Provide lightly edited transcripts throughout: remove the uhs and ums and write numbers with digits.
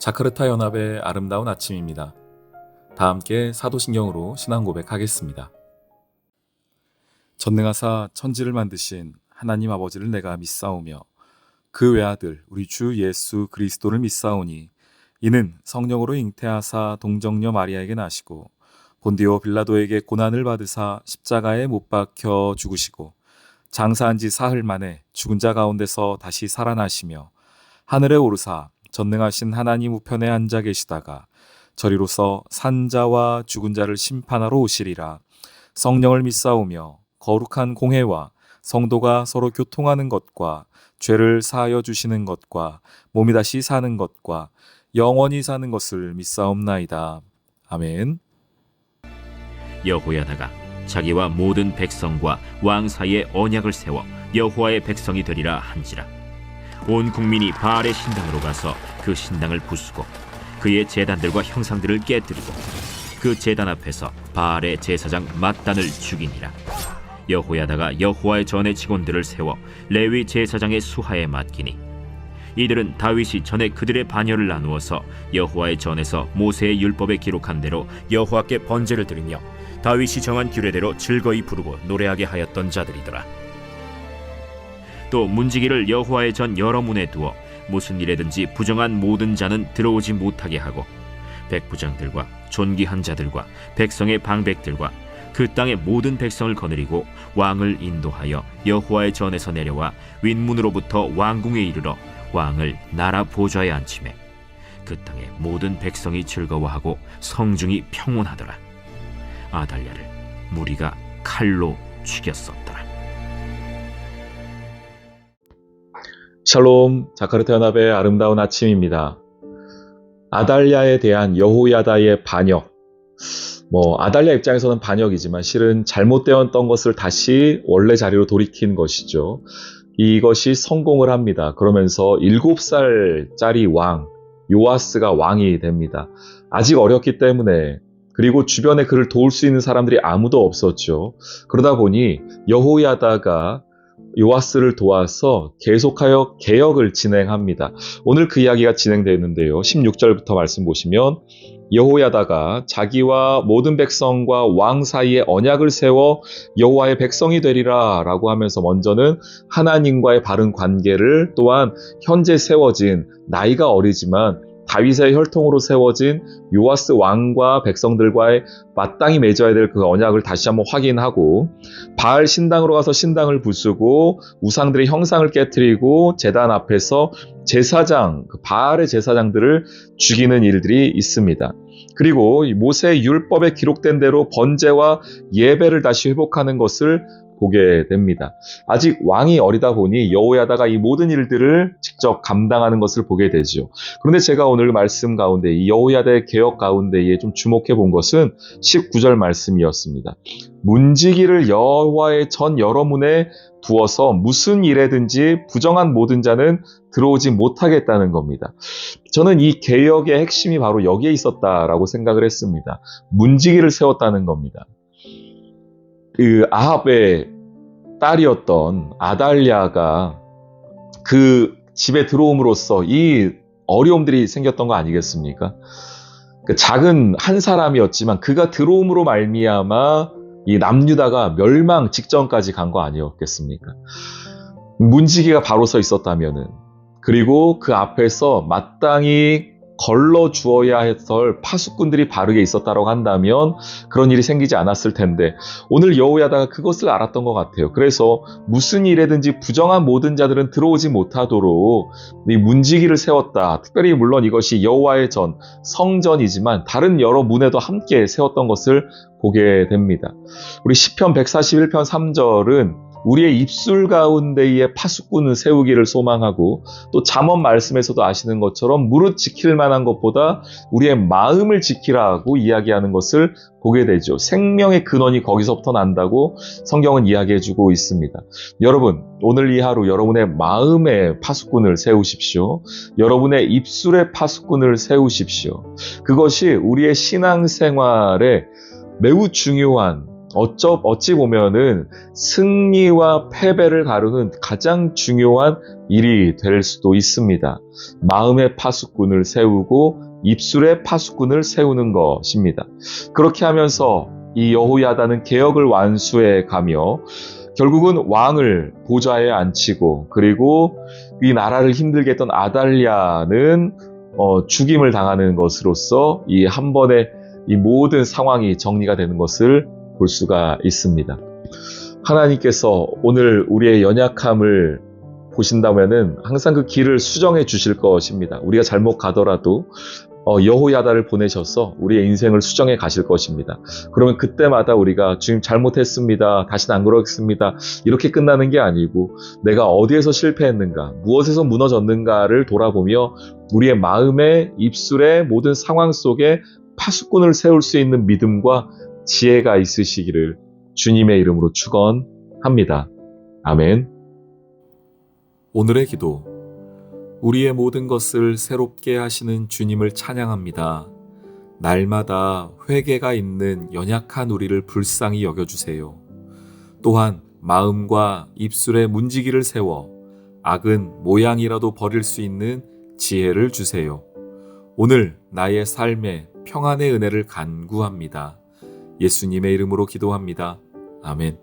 자카르타 연합의 아름다운 아침입니다. 다 함께 사도신경으로 신앙 고백하겠습니다. 전능하사 천지를 만드신 하나님 아버지를 내가 믿사오며 그 외아들 우리 주 예수 그리스도를 믿사오니 이는 성령으로 잉태하사 동정녀 마리아에게 나시고 본디오 빌라도에게 고난을 받으사 십자가에 못 박혀 죽으시고 장사한 지 사흘 만에 죽은 자 가운데서 다시 살아나시며 하늘에 오르사 전능하신 하나님 우편에 앉아 계시다가 저리로서 산자와 죽은 자를 심판하러 오시리라. 성령을 믿사오며 거룩한 공회와 성도가 서로 교통하는 것과 죄를 사하여 주시는 것과 몸이 다시 사는 것과 영원히 사는 것을 믿사옵나이다. 아멘. 여호야다가 자기와 모든 백성과 왕 사이에 언약을 세워 여호와의 백성이 되리라 한지라. 온 국민이 바알의 신당으로 가서 그 신당을 부수고 그의 제단들과 형상들을 깨뜨리고 그 제단 앞에서 바알의 제사장 맏단을 죽이니라. 여호야다가 여호와의 전의 직원들을 세워 레위 제사장의 수하에 맡기니 이들은 다윗이 전에 그들의 반열을 나누어서 여호와의 전에서 모세의 율법에 기록한 대로 여호와께 번제를 드리며 다윗이 정한 규례대로 즐거이 부르고 노래하게 하였던 자들이더라. 또 문지기를 여호와의 전 여러 문에 두어 무슨 일에든지 부정한 모든 자는 들어오지 못하게 하고 백부장들과 존귀한 자들과 백성의 방백들과 그 땅의 모든 백성을 거느리고 왕을 인도하여 여호와의 전에서 내려와 윗문으로부터 왕궁에 이르러 왕을 나라 보좌에 앉히매 그 땅의 모든 백성이 즐거워하고 성중이 평온하더라. 아달랴를 무리가 칼로 죽였었더라. 샬롬, 자카르타 연합의 아름다운 아침입니다. 아달랴에 대한 여호야다의 반역. 아달랴 입장에서는 반역이지만 실은 잘못되었던 것을 다시 원래 자리로 돌이킨 것이죠. 이것이 성공을 합니다. 그러면서 7살짜리 왕, 요아스가 왕이 됩니다. 아직 어렸기 때문에, 그리고 주변에 그를 도울 수 있는 사람들이 아무도 없었죠. 그러다 보니 여호야다가 요아스를 도와서 계속하여 개혁을 진행합니다. 오늘 그 이야기가 진행되는데요. 16절부터 말씀 보시면 여호야다가 자기와 모든 백성과 왕 사이에 언약을 세워 여호와의 백성이 되리라 라고 하면서 먼저는 하나님과의 바른 관계를, 또한 현재 세워진 나이가 어리지만 다윗의 혈통으로 세워진 요아스 왕과 백성들과의 마땅히 맺어야 될 그 언약을 다시 한번 확인하고, 바알 신당으로 가서 신당을 부수고 우상들의 형상을 깨트리고 제단 앞에서 제사장, 그 바알의 제사장들을 죽이는 일들이 있습니다. 그리고 모세의 율법에 기록된 대로 번제와 예배를 다시 회복하는 것을 보게 됩니다. 아직 왕이 어리다 보니 여호야다가 이 모든 일들을 직접 감당하는 것을 보게 되죠. 그런데 제가 오늘 말씀 가운데 이 여호야다의 개혁 가운데에 좀 주목해 본 것은 19절 말씀이었습니다. 문지기를 여호와의 전 여러 문에 두어서 무슨 일에든지 부정한 모든 자는 들어오지 못하겠다는 겁니다. 저는 이 개혁의 핵심이 바로 여기에 있었다라고 생각을 했습니다. 문지기를 세웠다는 겁니다. 그 아합의 딸이었던 아달랴가 그 집에 들어옴으로써 이 어려움들이 생겼던 거 아니겠습니까? 그 작은 한 사람이었지만 그가 들어옴으로 말미암아 이 남유다가 멸망 직전까지 간 거 아니었겠습니까? 문지기가 바로 서 있었다면은, 그리고 그 앞에서 마땅히 걸러 주어야 했을 파수꾼들이 바르게 있었다고 한다면 그런 일이 생기지 않았을 텐데, 오늘 여호야다가 그것을 알았던 것 같아요. 그래서 무슨 일에든지 부정한 모든 자들은 들어오지 못하도록 이 문지기를 세웠다. 특별히 물론 이것이 여호와의 전, 성전이지만 다른 여러 문에도 함께 세웠던 것을 보게 됩니다. 우리 시편 141편 3절은 우리의 입술 가운데에 파수꾼을 세우기를 소망하고, 또 잠언 말씀에서도 아시는 것처럼 무릇 지킬 만한 것보다 우리의 마음을 지키라고 이야기하는 것을 보게 되죠. 생명의 근원이 거기서부터 난다고 성경은 이야기해주고 있습니다. 여러분, 오늘 이 하루 여러분의 마음에 파수꾼을 세우십시오. 여러분의 입술에 파수꾼을 세우십시오. 그것이 우리의 신앙생활에 매우 중요한 어찌 보면은 승리와 패배를 가르는 가장 중요한 일이 될 수도 있습니다. 마음의 파수꾼을 세우고 입술의 파수꾼을 세우는 것입니다. 그렇게 하면서 이 여호야다는 개혁을 완수해 가며 결국은 왕을 보좌에 앉히고, 그리고 이 나라를 힘들게 했던 아달랴는 죽임을 당하는 것으로서 이 한 번에 이 모든 상황이 정리가 되는 것을 볼 수가 있습니다. 하나님께서 오늘 우리의 연약함을 보신다면은 항상 그 길을 수정해 주실 것입니다. 우리가 잘못 가더라도 여호야다를 보내셔서 우리의 인생을 수정해 가실 것입니다. 그러면 그때마다 우리가 주님 잘못했습니다, 다시는 안 그러겠습니다, 이렇게 끝나는 게 아니고 내가 어디에서 실패했는가, 무엇에서 무너졌는가를 돌아보며 우리의 마음에, 입술의 모든 상황 속에 파수꾼을 세울 수 있는 믿음과 지혜가 있으시기를 주님의 이름으로 축원합니다. 아멘. 오늘의 기도. 우리의 모든 것을 새롭게 하시는 주님을 찬양합니다. 날마다 회개가 있는 연약한 우리를 불쌍히 여겨주세요. 또한 마음과 입술의 문지기를 세워 악은 모양이라도 버릴 수 있는 지혜를 주세요. 오늘 나의 삶에 평안의 은혜를 간구합니다. 예수님의 이름으로 기도합니다. 아멘.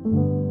아멘.